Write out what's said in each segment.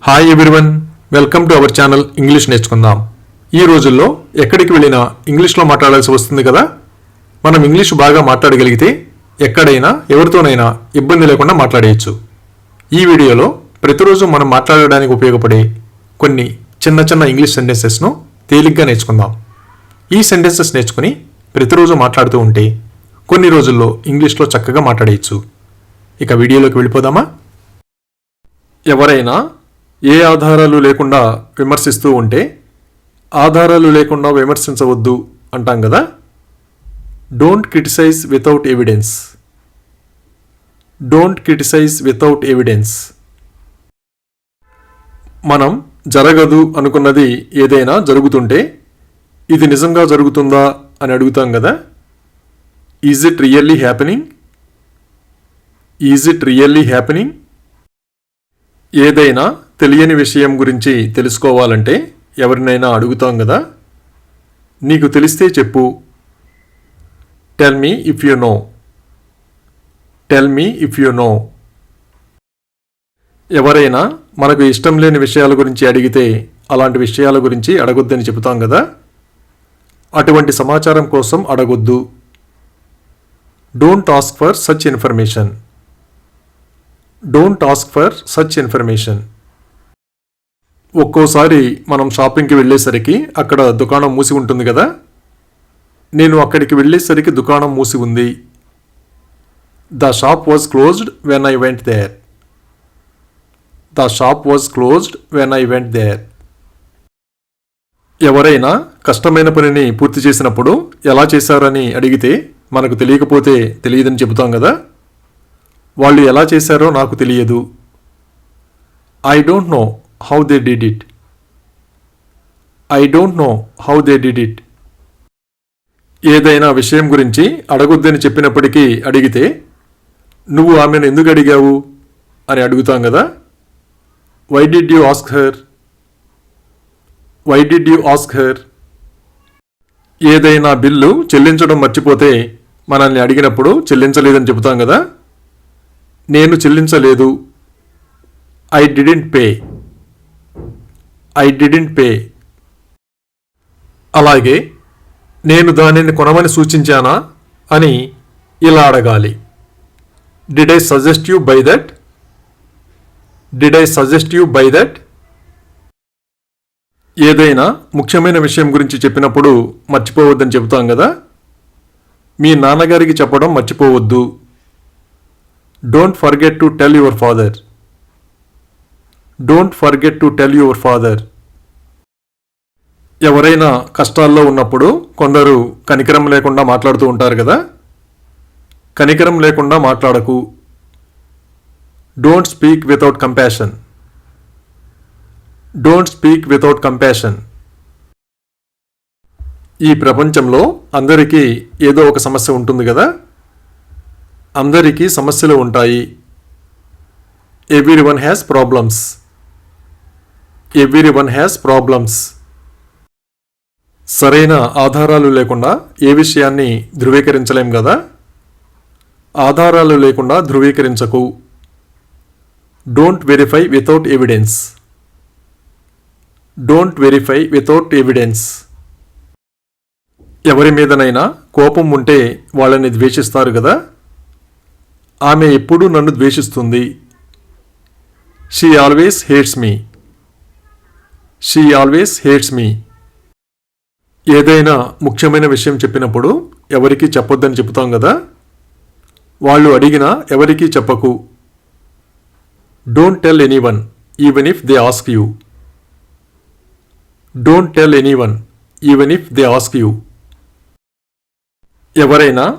Hi everyone, welcome to our channel English నేర్చుకుందాం. ఈ రోజుల్లో ఎక్కడికి వెళ్ళినా ఇంగ్లీష్లో మాట్లాడాల్సి వస్తుంది కదా. మనం ఇంగ్లీష్ బాగా మాట్లాడగలిగితే ఎక్కడైనా ఎవరితోనైనా ఇబ్బంది లేకుండా మాట్లాడేయచ్చు. ఈ వీడియోలో ప్రతిరోజు మనం మాట్లాడడానికి ఉపయోగపడే కొన్ని చిన్న చిన్న ఇంగ్లీష్ సెంటెన్సెస్ను తేలిగ్గా నేర్చుకుందాం. ఈ సెంటెన్సెస్ నేర్చుకుని ప్రతిరోజు మాట్లాడుతూ ఉంటే కొన్ని రోజుల్లో ఇంగ్లీష్లో చక్కగా మాట్లాడేయచ్చు. ఇక వీడియోలోకి వెళ్ళిపోదామా. ఎవరైనా ఏ ఆధారాలు లేకుండా విమర్శిస్తూ ఉంటే ఆధారాలు లేకుండా విమర్శించవద్దు అంటాం కదా. Don't criticise without evidence. Don't criticise without evidence. మనం జరగదు అనుకున్నది ఏదైనా జరుగుతుంటే ఇది నిజంగా జరుగుతుందా అని అడుగుతాం కదా. Is it really happening? Is it really happening? ఏదైనా తెలియని విషయం గురించి తెలుసుకోవాలంటే ఎవరినైనా అడుగుతాం కదా. నీకు తెలిస్తే చెప్పు. Tell me if you know. Tell me if you know. ఎవరైనా మనకు ఇష్టం లేని విషయాల గురించి అడిగితే అలాంటి విషయాల గురించి అడగొద్దని చెబుతాం కదా. అటువంటి సమాచారం కోసం అడగొద్దు. Don't ask for such information. Don't ask for such information. ఒక్కోసారి మనం షాపింగ్కి వెళ్ళేసరికి అక్కడ దుకాణం మూసి ఉంటుంది కదా. నేను అక్కడికి వెళ్ళేసరికి దుకాణం మూసి ఉంది. The shop was closed when I went there. The shop was closed when I went there. ఎవరైనా కష్టమైన పనిని పూర్తి చేసినప్పుడు ఎలా చేశారని అడిగితే మనకు తెలియకపోతే తెలియదని చెబుతాం కదా. వాళ్ళు ఎలా చేశారో నాకు తెలియదు. I don't know how they did it. I don't know how they did it. ఏదైనా విషయం గురించి అడగొద్దని చెప్పినప్పటికీ అడిగితే నువ్వు ఆమెను ఎందుకు అడిగావు అని అడుగుతాం కదా. Why did you ask her? Why did you ask her? ఏదైనా బిల్లు చెల్లించడం మర్చిపోతే మనల్ని అడిగినప్పుడు చెల్లించలేదని చెబుతాం కదా. నేను చెల్లించలేదు. I didn't pay. I didn't pay. అలాగే నేను దానిని కొనమని సూచించానా అని ఇలా అడగాలి. Did I suggest you by that? Did I suggest you by that? ఏదైనా ముఖ్యమైన విషయం గురించి చెప్పినప్పుడు మర్చిపోవద్దని చెబుతాం కదా. మీ నాన్నగారికి చెప్పడం మర్చిపోవద్దు. Don't forget to tell your father. Don't forget to tell your father. ఎవరైనా కష్టాల్లో ఉన్నప్పుడు కొందరు కనికరం లేకుండా మాట్లాడుతూ ఉంటారు కదా. కనికరం లేకుండా మాట్లాడకు. Don't speak without compassion. Don't speak without compassion. ఈ ప్రపంచంలో అందరికీ ఏదో ఒక సమస్య ఉంటుంది కదా. అందరికీ సమస్యలు ఉంటాయి. Everyone has problems. Everyone has problems. సరైన ఆధారాలు లేకుండా ఏ విషయాన్ని ధృవీకరించలేం కదా. ఆధారాలు లేకుండా ధృవీకరించకు. Don't verify without evidence. Don't verify without evidence. ఎవరి మీదనైనా కోపం ఉంటే వాళ్ళని ద్వేషిస్తారు కదా. ఆమె ఎప్పుడూ నన్ను ద్వేషిస్తుంది. She always hates me. She always hates me. ఏదైనా ముఖ్యమైన విషయం చెప్పినప్పుడు ఎవరికీ చెప్పొద్దని చెప్తాం కదా. వాళ్ళు అడిగినా ఎవరికీ చెప్పకు. Don't tell anyone even if they ask you. Don't tell anyone even if they ask you. ఎవరైనా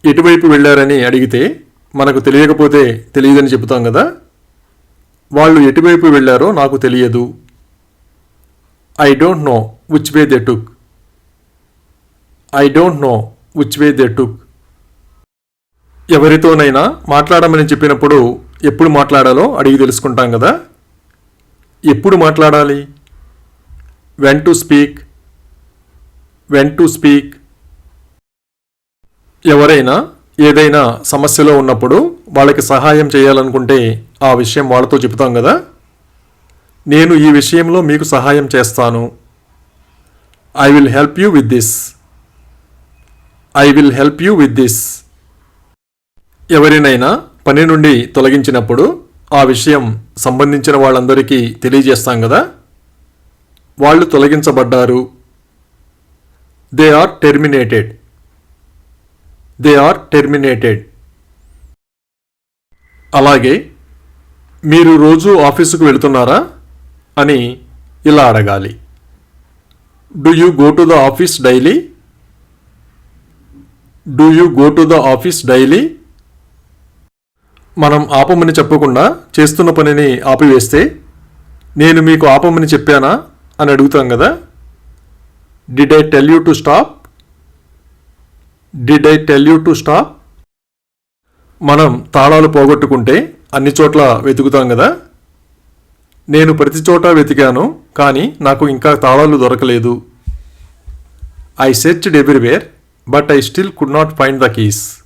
ఎటువైపు వెళ్ళారని అడిగితే మనకు తెలియకపోతే తెలియదని చెబుతాం కదా. వాళ్ళు ఎటువైపు వెళ్ళారో నాకు తెలియదు. I don't no which way they took. I don't no which way they took. ఎవరితోనైనా మాట్లాడమని చెప్పినప్పుడు ఎప్పుడు మాట్లాడాలో అడిగి తెలుసుకుంటాం కదా. ఎప్పుడు మాట్లాడాలి? When to speak. When to speak. ఎవరైనా ఏదైనా సమస్యలో ఉన్నప్పుడు వాళ్ళకి సహాయం చేయాలనుకుంటే ఆ విషయం వాళ్ళతో చెబుతాం కదా. నేను ఈ విషయంలో మీకు సహాయం చేస్తాను. I will help you with this. I will help you with this. ఎవరినైనా పని నుండి తొలగించినప్పుడు ఆ విషయం సంబంధించిన వాళ్ళందరికీ తెలియజేస్తాం కదా. వాళ్ళు తొలగించబడ్డారు. They are terminated. They are terminated. అలాగే మీరు రోజు ఆఫీసుకు వెళుతున్నారా అని ఇలా అడగాలి. Do you go to the office daily? Do you go to the office daily? మనం ఆపమని చెప్పకుండా చేస్తున్న పనిని ఆపివేస్తే నేను మీకు ఆపమని చెప్పానా అని అడుగుతాం కదా. Did I tell you to stop? Did I tell you to stop? మనం తాళాలు పోగొట్టుకుంటే అన్ని చోట్ల వెతుకుతాం కదా. నేను ప్రతి చోట వెతికాను కానీ నాకు ఇంకా తాళాలు దొరకలేదు. I searched everywhere but I still could not find the keys.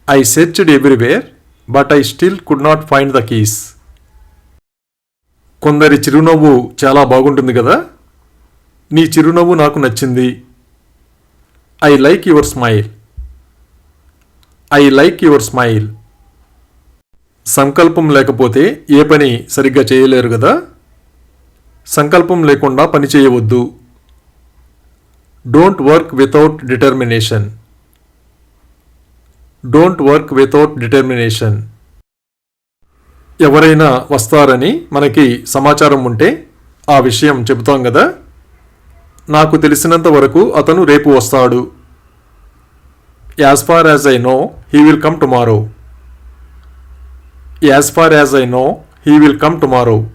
I searched everywhere but I still could not find the keys. కొందరి చిరునవ్వు చాలా బాగుంటుంది కదా. నీ చిరునవ్వు నాకు నచ్చింది. I like your smile. I like your smile. సంకల్పం లేకపోతే ఏ పని సరిగ్గా చేయలేరు కదా. సంకల్పం లేకుండా పని చేయవద్దు. Don't work without determination. Don't work without determination. ఎవరైనా వస్తారని మనకి సమాచారం ఉంటే ఆ విషయం చెబుతాం కదా. నాకు తెలిసినంత వరకు అతను రేపు వస్తాడు. As far as I know he will come tomorrow. As far as I know he will come tomorrow.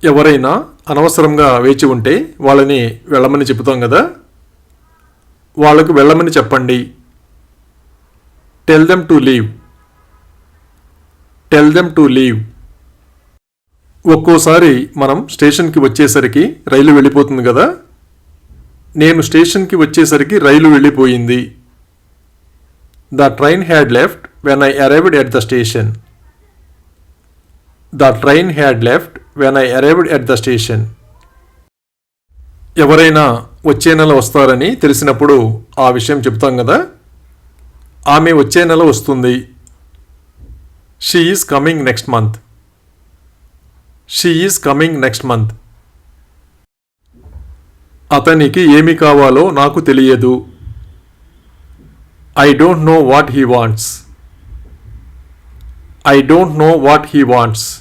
ఎవరైనా అనవసరంగా వేచి ఉంటే వాళ్ళని వెళ్ళమని చెబుతాం కదా. వాళ్ళకు వెళ్ళమని చెప్పండి. Tell them to leave. Tell them to leave. ఒక్కోసారి మనం స్టేషన్కి వచ్చేసరికి రైలు వెళ్ళిపోతుంది కదా. నేను స్టేషన్కి వచ్చేసరికి రైలు వెళ్ళిపోయింది. The train had left when I arrived at the station. The train had left when I arrived at the station. ఎవరైనా వచ్చే నెల వస్తారని తెలిసినప్పుడు ఆ విషయం చెప్తాం కదా. ఆమె వచ్చే నెల వస్తుంది. She is coming next month. She is coming next month. అతనికి ఏమి కావాలో నాకు తెలియదు. I don't know what he wants. I don't know what he wants.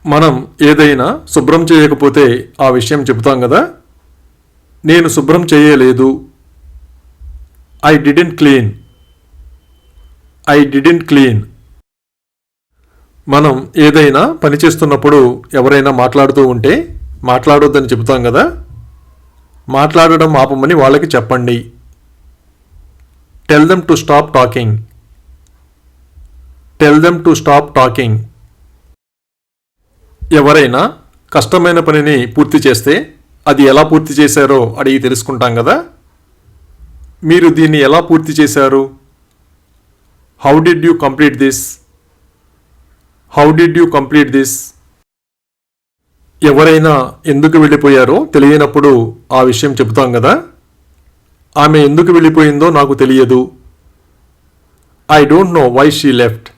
మనం ఏదైనా శుభ్రం చేయకపోతే ఆ విషయం చెబుతాం కదా. నేను శుభ్రం చేయలేదు. I didn't clean. I didn't clean. మనం ఏదైనా పని చేస్తున్నప్పుడు ఎవరైనా మాట్లాడుతూ ఉంటే మాట్లాడొద్దని చెబుతాం కదా. మాట్లాడడం ఆపమని వాళ్ళకి చెప్పండి. Tell them to stop talking. Tell them to stop talking. ఎవరైనా కష్టమైన పనిని పూర్తి చేస్తే అది ఎలా పూర్తి చేశారో అడిగి తెలుసుకుంటాం కదా. మీరు దీన్ని ఎలా పూర్తి చేశారు? How did you complete this? How did you complete this? ఎవరైనా ఎందుకు వెళ్ళిపోయారో తెలియనప్పుడు ఆ విషయం చెబుతాం కదా. ఆమె ఎందుకు వెళ్ళిపోయిందో నాకు తెలియదు. I don't know why she left.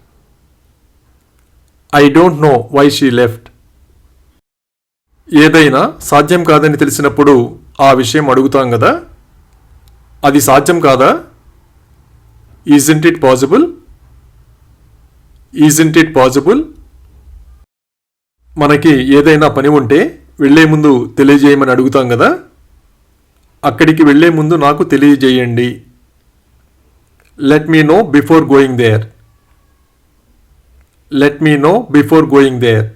I don't know why she left. ఏదైనా సాధ్యం కాదని తెలిసినప్పుడు ఆ విషయం అడుగుతాం కదా. అది సాధ్యం కాదా? Isn't it possible? Isn't it possible? మనకి ఏదైనా పని ఉంటే వెళ్ళే ముందు తెలియజేయమని అడుగుతాం కదా. అక్కడికి వెళ్ళే ముందు నాకు తెలియజేయండి. Let me know before going there. Let me know before going there.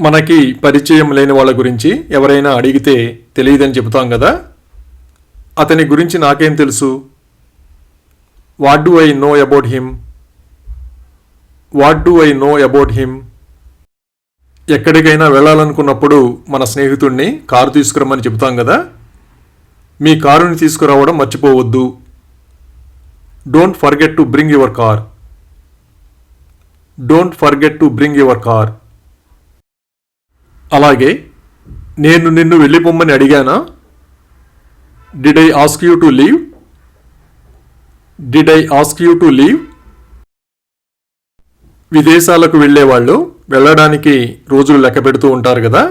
మనకి పరిచయం లేని వాళ్ళ గురించి ఎవరైనా అడిగితే తెలియదని చెబుతాం కదా. అతని గురించి నాకేం తెలుసు? What do I know about him? What do I know about him? ఎక్కడికైనా వెళ్ళాలనుకున్నప్పుడు మన స్నేహితుడిని కారు తీసుకురమ్మని చెబుతాం కదా. మీ కారుని తీసుకురావడం మర్చిపోవద్దు. Don't forget to bring your car. Don't forget to bring your car. అలాగే నేను నిన్ను వెళ్ళిపోమ్మని అడిగానా? Did I ask you to leave? Did I ask you to leave? విదేశాలకు వెళ్ళేవాళ్ళు వెళ్ళడానికి రోజులు లెక్క పెడుతూ ఉంటారు కదా.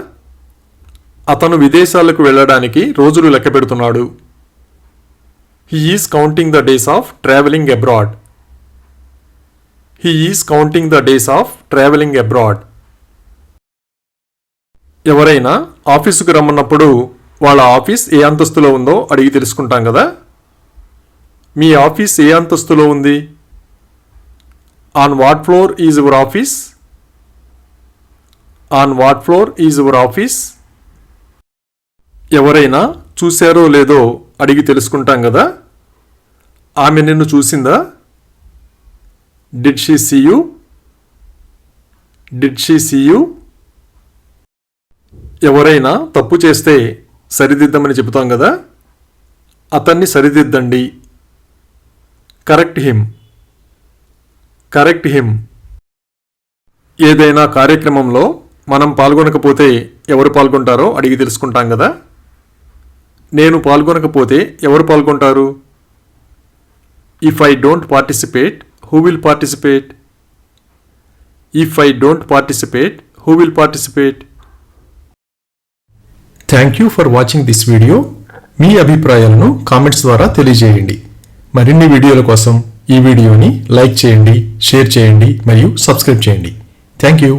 అతను విదేశాలకు వెళ్ళడానికి రోజులు లెక్క పెడుతున్నాడు. He is counting the days of travelling abroad. He is counting the days of travelling abroad. ఎవరైనా ఆఫీసుకు రమ్మన్నప్పుడు వాళ్ళ ఆఫీస్ ఏ అంతస్తులో ఉందో అడిగి తెలుసుకుంటాం కదా. మీ ఆఫీస్ ఏ అంతస్తులో ఉంది? On what floor is your office? On what floor is your office? ఎవరైనా చూశారో లేదో అడిగి తెలుసుకుంటాం కదా. ఆమె నిన్ను చూసిందా? Did she see you? Did she see you? ఎవరైనా తప్పు చేస్తే సరిదిద్దమని చెబుతాం కదా. అతన్ని సరిదిద్దండి. Correct him. Correct him. ఏదైనా కార్యక్రమంలో మనం పాల్గొనకపోతే ఎవరు పాల్గొంటారో అడిగి తెలుసుకుంటాం కదా. నేను పాల్గొనకపోతే ఎవరు పాల్గొంటారు? If I don't participate, who will participate? If I don't participate, who will participate? Thank you for watching this video. మీ అభిప్రాయాలను కామెంట్స్ ద్వారా తెలియజేయండి. మరిన్ని వీడియోల కోసం ఈ వీడియోని లైక్ చేయండి, షేర్ చేయండి మరియు సబ్స్క్రైబ్ చేయండి. Thank you.